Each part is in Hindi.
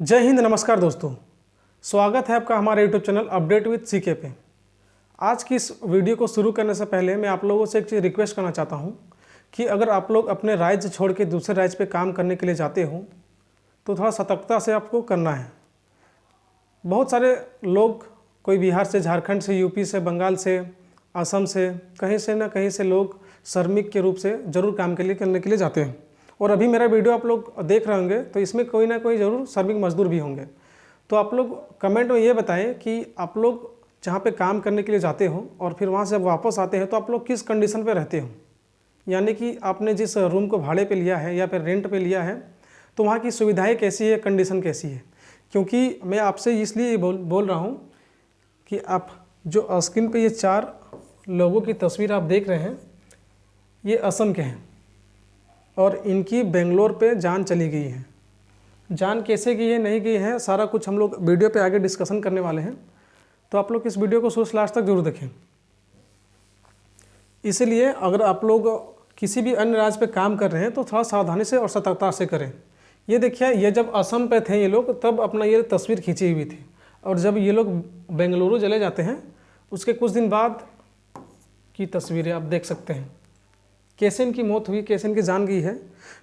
जय हिंद, नमस्कार दोस्तों। स्वागत है आपका हमारे YouTube channel update with CK पे। आज की इस वीडियो को शुरू करने से पहले मैं आप लोगों से एक चीज़ रिक्वेस्ट करना चाहता हूं कि अगर आप लोग अपने राज्य छोड़ के दूसरे राज्य पे काम करने के लिए जाते हो तो थोड़ा सतर्कता से आपको करना है। बहुत सारे लोग, कोई बिहार से, झारखंड से, यूपी से, बंगाल से, असम से ना कहीं से लोग श्रमिक के रूप से ज़रूर काम के लिए करने के लिए जाते हैं। और अभी मेरा वीडियो आप लोग देख रहे होंगे तो इसमें कोई ना कोई ज़रूर श्रमिक मजदूर भी होंगे। तो आप लोग कमेंट में ये बताएं कि आप लोग जहाँ पे काम करने के लिए जाते हो और फिर वहाँ से जब वापस आते हैं तो आप लोग किस कंडीशन पे रहते हो, यानी कि आपने जिस रूम को भाड़े पे लिया है या फिर रेंट पे लिया है तो वहाँ की सुविधाएं कैसी है, कंडीशन कैसी है। क्योंकि मैं आपसे इसलिए बोल रहा हूँ कि आप जो स्क्रीन पे ये 4 लोगों की तस्वीर आप देख रहे हैं, ये असम के हैं और इनकी बेंगलोर पे जान चली गई है। जान कैसे गई है, नहीं गई है, सारा कुछ हम लोग वीडियो पे आगे डिस्कशन करने वाले हैं। तो आप लोग इस वीडियो को शुरू से लास्ट तक जरूर देखें। इसलिए अगर आप लोग किसी भी अन्य राज्य पे काम कर रहे हैं तो थोड़ा सावधानी से और सतर्कता से करें। ये देखिए, ये जब असम पे थे ये लोग तब अपना ये तस्वीर खींची हुई थी, और जब ये लोग बेंगलुरु चले जाते हैं उसके कुछ दिन बाद की तस्वीरें आप देख सकते हैं। कैसे इनकी मौत हुई, कैसे इनकी जान गई है,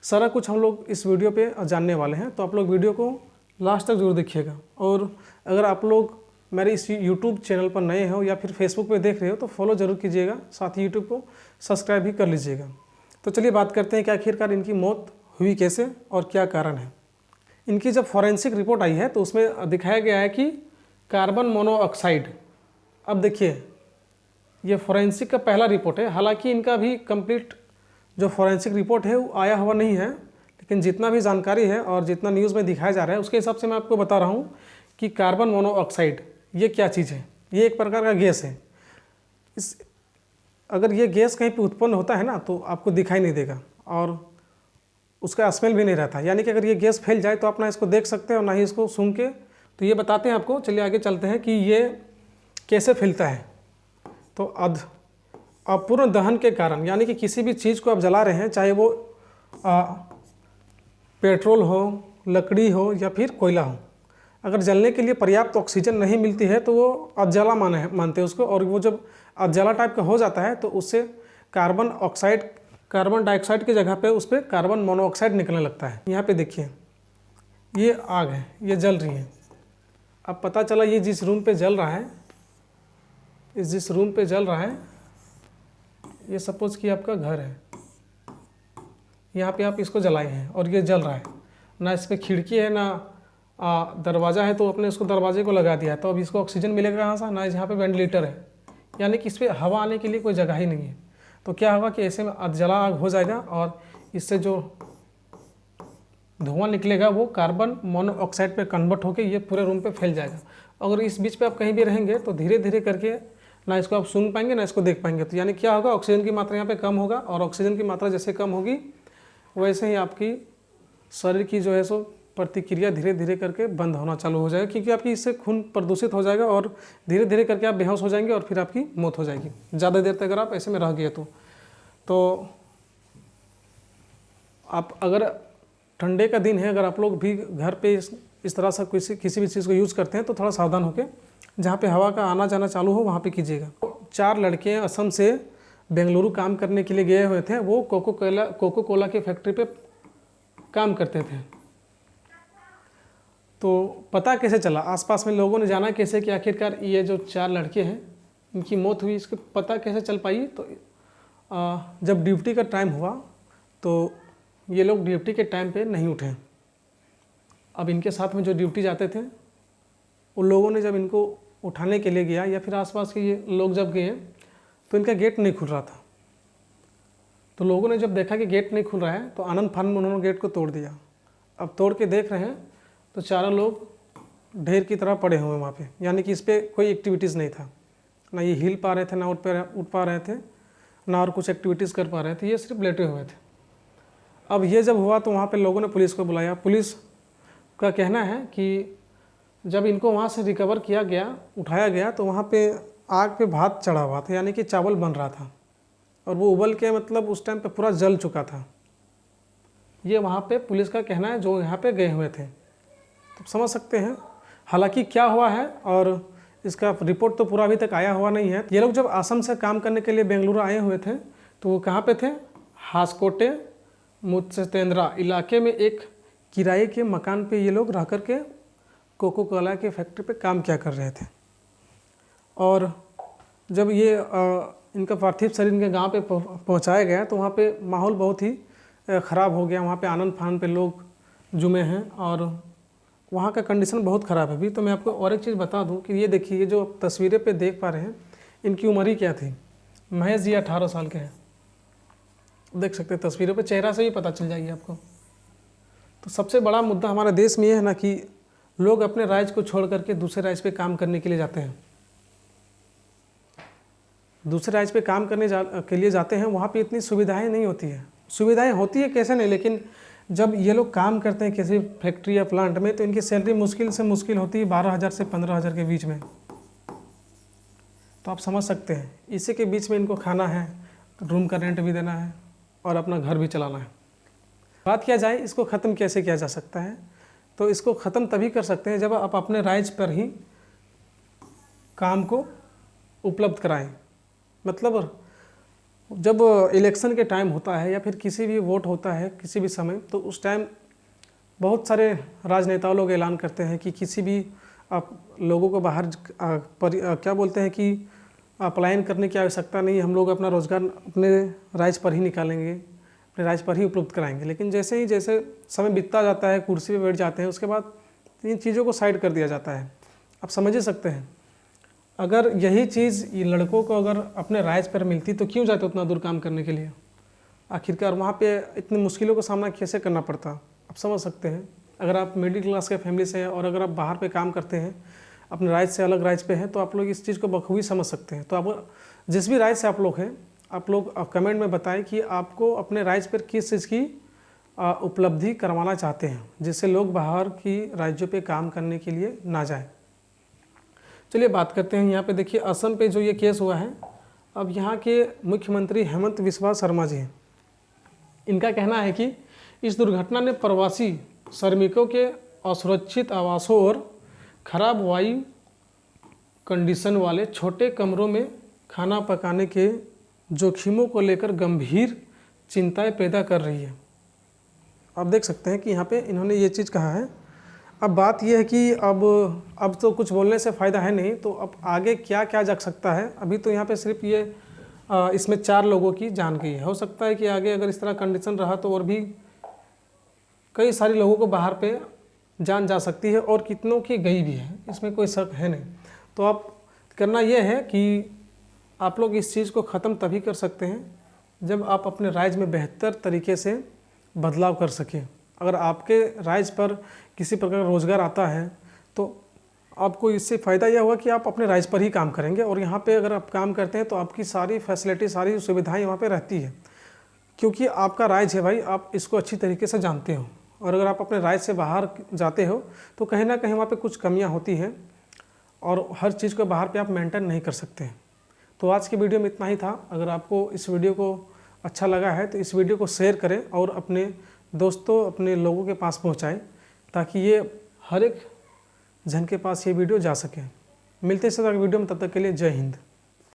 सारा कुछ हम लोग इस वीडियो पे जानने वाले हैं। तो आप लोग वीडियो को लास्ट तक जरूर देखिएगा। और अगर आप लोग मेरे इस यूट्यूब चैनल पर नए हो या फिर फेसबुक पे देख रहे हो तो फॉलो ज़रूर कीजिएगा, साथ ही यूट्यूब को सब्सक्राइब भी कर लीजिएगा। तो चलिए बात करते हैं कि आखिरकार इनकी मौत हुई कैसे और क्या कारण है। इनकी जब फॉरेंसिक रिपोर्ट आई है तो उसमें दिखाया गया है कि कार्बन मोनोऑक्साइड। अब देखिए, ये फॉरेंसिक का पहला रिपोर्ट है, हालांकि इनका भी कंप्लीट जो फॉरेंसिक रिपोर्ट है वो आया हुआ नहीं है, लेकिन जितना भी जानकारी है और जितना न्यूज़ में दिखाया जा रहा है उसके हिसाब से मैं आपको बता रहा हूँ कि कार्बन मोनोऑक्साइड ये क्या चीज़ है। ये एक प्रकार का गैस है। अगर ये गैस कहीं पे उत्पन्न होता है ना तो आपको दिखाई नहीं देगा और उसका स्मेल भी नहीं रहता। यानी कि अगर ये गैस फैल जाए तो आप ना इसको देख सकते हैं और ना ही इसको सूंघ के। तो ये बताते हैं आपको, चलिए आगे चलते हैं कि ये कैसे फैलता है। तो अपूर्ण दहन के कारण, यानी कि किसी भी चीज़ को आप जला रहे हैं, चाहे वो पेट्रोल हो, लकड़ी हो या फिर कोयला हो, अगर जलने के लिए पर्याप्त ऑक्सीजन नहीं मिलती है तो वो अधजला मानते हैं उसको। और वो जब अधजला टाइप का हो जाता है तो उससे कार्बन डाइऑक्साइड की जगह पे उस पर कार्बन मोनोऑक्साइड निकलने लगता है। यहाँ पे देखिए, ये आग है, ये जल रही है। अब पता चला ये जिस रूम पे जल रहा है, जिस रूम पे जल रहा है, ये सपोज कि आपका घर है, यहाँ पे आप इसको जलाए हैं और ये जल रहा है। ना इस पर खिड़की है ना दरवाज़ा है, तो आपने इसको दरवाजे को लगा दिया है, तो अब इसको ऑक्सीजन मिलेगा कहाँ से? ना यहाँ पे वेंटिलेटर है, यानी कि इस पर हवा आने के लिए कोई जगह ही नहीं है। तो क्या होगा कि ऐसे में अधजला आग हो जाएगा और इससे जो धुआं निकलेगा वो कार्बन मोनोऑक्साइड पे कन्वर्ट होकर ये पूरे रूम पे फैल जाएगा। अगर इस बीच पे आप कहीं भी रहेंगे तो धीरे धीरे करके ना इसको आप सूंघ पाएंगे ना इसको देख पाएंगे। तो यानी क्या होगा, ऑक्सीजन की मात्रा यहाँ पे कम होगा, और ऑक्सीजन की मात्रा जैसे कम होगी वैसे ही आपकी शरीर की जो है सो प्रतिक्रिया धीरे धीरे करके बंद होना चालू हो जाएगा, क्योंकि आपकी इससे खून प्रदूषित हो जाएगा और धीरे धीरे करके आप बेहोश हो जाएंगे और फिर आपकी मौत हो जाएगी ज़्यादा देर तक अगर आप ऐसे में रह गए तो आप अगर ठंडे का दिन है, अगर आप लोग भी घर पे इस तरह से किसी भी चीज़ को यूज़ करते हैं तो थोड़ा सावधान होकर जहाँ पे हवा का आना जाना चालू हो वहाँ पे कीजिएगा। 4 लड़के असम से बेंगलुरु काम करने के लिए गए हुए थे। वो कोको कोला की फैक्ट्री पे काम करते थे। तो पता कैसे चला, आसपास में लोगों ने जाना कैसे कि आखिरकार ये जो 4 लड़के हैं इनकी मौत हुई, इसको पता कैसे चल पाई? तो जब ड्यूटी का टाइम हुआ तो ये लोग ड्यूटी के टाइम पे नहीं उठे। अब इनके साथ में जो ड्यूटी जाते थे उन लोगों ने जब इनको उठाने के लिए गया या फिर आसपास के ये लोग जब गए तो इनका गेट नहीं खुल रहा था। तो लोगों ने जब देखा कि गेट नहीं खुल रहा है तो आनंद फानन में उन्होंने गेट को तोड़ दिया। अब तोड़ के देख रहे हैं तो चारों लोग ढेर की तरह पड़े हुए वहाँ पे, यानी कि इस पर कोई एक्टिविटीज़ नहीं था, ना ये हिल पा रहे थे, ना उठ पा रहे थे, ना और कुछ एक्टिविटीज़ कर पा रहे थे, ये सिर्फ लेटे हुए थे। अब ये जब हुआ तो वहाँ पे लोगों ने पुलिस को बुलाया। पुलिस का कहना है कि जब इनको वहाँ से रिकवर किया गया, उठाया गया, तो वहाँ पे आग पे भात चढ़ा हुआ था, यानी कि चावल बन रहा था और वो उबल के मतलब उस टाइम पे पूरा जल चुका था। ये वहाँ पे पुलिस का कहना है जो यहाँ पे गए हुए थे। तो समझ सकते हैं हालांकि क्या हुआ है, और इसका रिपोर्ट तो पूरा अभी तक आया हुआ नहीं है। ये लोग जब असम से काम करने के लिए बेंगलुरु आए हुए थे तो वो कहाँ पे थे? हासकोटे मुत्सतेंद्रा इलाके में एक किराए के मकान पे ये लोग रह कर के कोको कोला के फैक्ट्री पे काम किया कर रहे थे। और जब ये इनका पार्थिव शरीर इनके गांव पे पहुंचाया गया तो वहाँ पे माहौल बहुत ही ख़राब हो गया। वहाँ पे आनंद फानन पे लोग जुमे हैं और वहाँ का कंडीशन बहुत ख़राब है। अभी तो मैं आपको और एक चीज़ बता दूं कि ये देखिए, ये जो तस्वीरें पे देख पा रहे हैं इनकी उम्र ही क्या थी? महज ये 18 साल के हैं। देख सकते हैं तस्वीरों पे, चेहरा से ही पता चल जाएगी आपको। तो सबसे बड़ा मुद्दा हमारे देश में ये है ना कि लोग अपने राज्य को छोड़ करके दूसरे राज्य पे काम करने के लिए जाते हैं। दूसरे राज्य पे काम करने के लिए जाते हैं, वहाँ पे इतनी सुविधाएं नहीं होती है। सुविधाएं होती है कैसे नहीं, लेकिन जब ये लोग काम करते हैं किसी फैक्ट्री या प्लांट में तो इनकी सैलरी मुश्किल से मुश्किल होती है 12,000 से 15,000 के बीच में। तो आप समझ सकते हैं इसी के बीच में इनको खाना है, रूम का रेंट भी देना है और अपना घर भी चलाना है। बात किया जाए इसको ख़त्म कैसे किया जा सकता है, तो इसको ख़त्म तभी कर सकते हैं जब आप अपने राज्य पर ही काम को उपलब्ध कराएं। मतलब जब इलेक्शन के टाइम होता है या फिर किसी भी वोट होता है किसी भी समय, तो उस टाइम बहुत सारे राजनेताओं लोग ऐलान करते हैं कि किसी भी आप लोगों को बाहर क्या बोलते हैं कि पलायन करने की आवश्यकता नहीं है, हम लोग अपना रोज़गार अपने राज्य पर ही निकालेंगे, अपने राज्य पर ही उपलब्ध कराएंगे। लेकिन जैसे समय बीतता जाता है, कुर्सी पे बैठ जाते हैं, उसके बाद इन चीज़ों को साइड कर दिया जाता है। आप समझ ही सकते हैं अगर यही चीज़ ये लड़कों को अगर अपने राज्य पर मिलती तो क्यों जाते उतना दूर काम करने के लिए? आखिरकार वहाँ पे इतनी मुश्किलों का सामना कैसे करना पड़ता? आप समझ सकते हैं। अगर आप मिडिल क्लास के फैमिली से हैं और अगर आप बाहर पे काम करते हैं, अपने राज्य से अलग राज्य पे हैं, तो आप लोग इस चीज़ को बखूबी समझ सकते हैं। तो आप जिस भी राज्य से आप लोग हैं, आप लोग कमेंट में बताएं कि आपको अपने राज्य पर किस चीज़ की उपलब्धि करवाना चाहते हैं, जिससे लोग बाहर की राज्यों पर काम करने के लिए ना जाएँ। चलिए बात करते हैं। यहाँ पे देखिए असम पे जो ये केस हुआ है, अब यहाँ के मुख्यमंत्री हेमंत बिस्वा शर्मा जी हैं। इनका कहना है कि इस दुर्घटना ने प्रवासी श्रमिकों के असुरक्षित आवासों और खराब वायु कंडीशन वाले छोटे कमरों में खाना पकाने के जोखिमों को लेकर गंभीर चिंताएं पैदा कर रही है। आप देख सकते हैं कि यहाँ पे इन्होंने ये चीज़ कहा है। अब बात यह है कि अब तो कुछ बोलने से फ़ायदा है नहीं, तो अब आगे क्या क्या जा सकता है। अभी तो यहाँ पे सिर्फ ये इसमें 4 लोगों की जान गई है। हो सकता है कि आगे अगर इस तरह कंडीशन रहा तो और भी कई सारे लोगों को बाहर पे जान जा सकती है, और कितनों की गई भी है, इसमें कोई शक है नहीं। तो आप करना यह है कि आप लोग इस चीज़ को ख़त्म तभी कर सकते हैं जब आप अपने राज्य में बेहतर तरीके से बदलाव कर सकें। अगर आपके राज्य पर किसी प्रकार का रोज़गार आता है तो आपको इससे फ़ायदा यह होगा कि आप अपने राज्य पर ही काम करेंगे, और यहाँ पे अगर आप काम करते हैं तो आपकी सारी फैसिलिटी, सारी सुविधाएं वहाँ पे रहती है, क्योंकि आपका राज्य है भाई, आप इसको अच्छी तरीके से जानते हो। और अगर आप अपने राज्य से बाहर जाते हो तो कहीं ना कहीं वहाँ पे कुछ कमियाँ होती हैं और हर चीज़ को बाहर पे आप मेंटेन नहीं कर सकते। तो आज की वीडियो में इतना ही था। अगर आपको इस वीडियो को अच्छा लगा है तो इस वीडियो को शेयर करें और अपने दोस्तों, अपने लोगों के पास पहुँचाएँ, ताकि ये हर एक जन के पास ये वीडियो जा सके। मिलते हैं इस तरह की वीडियो में, तब तक के लिए जय हिंद।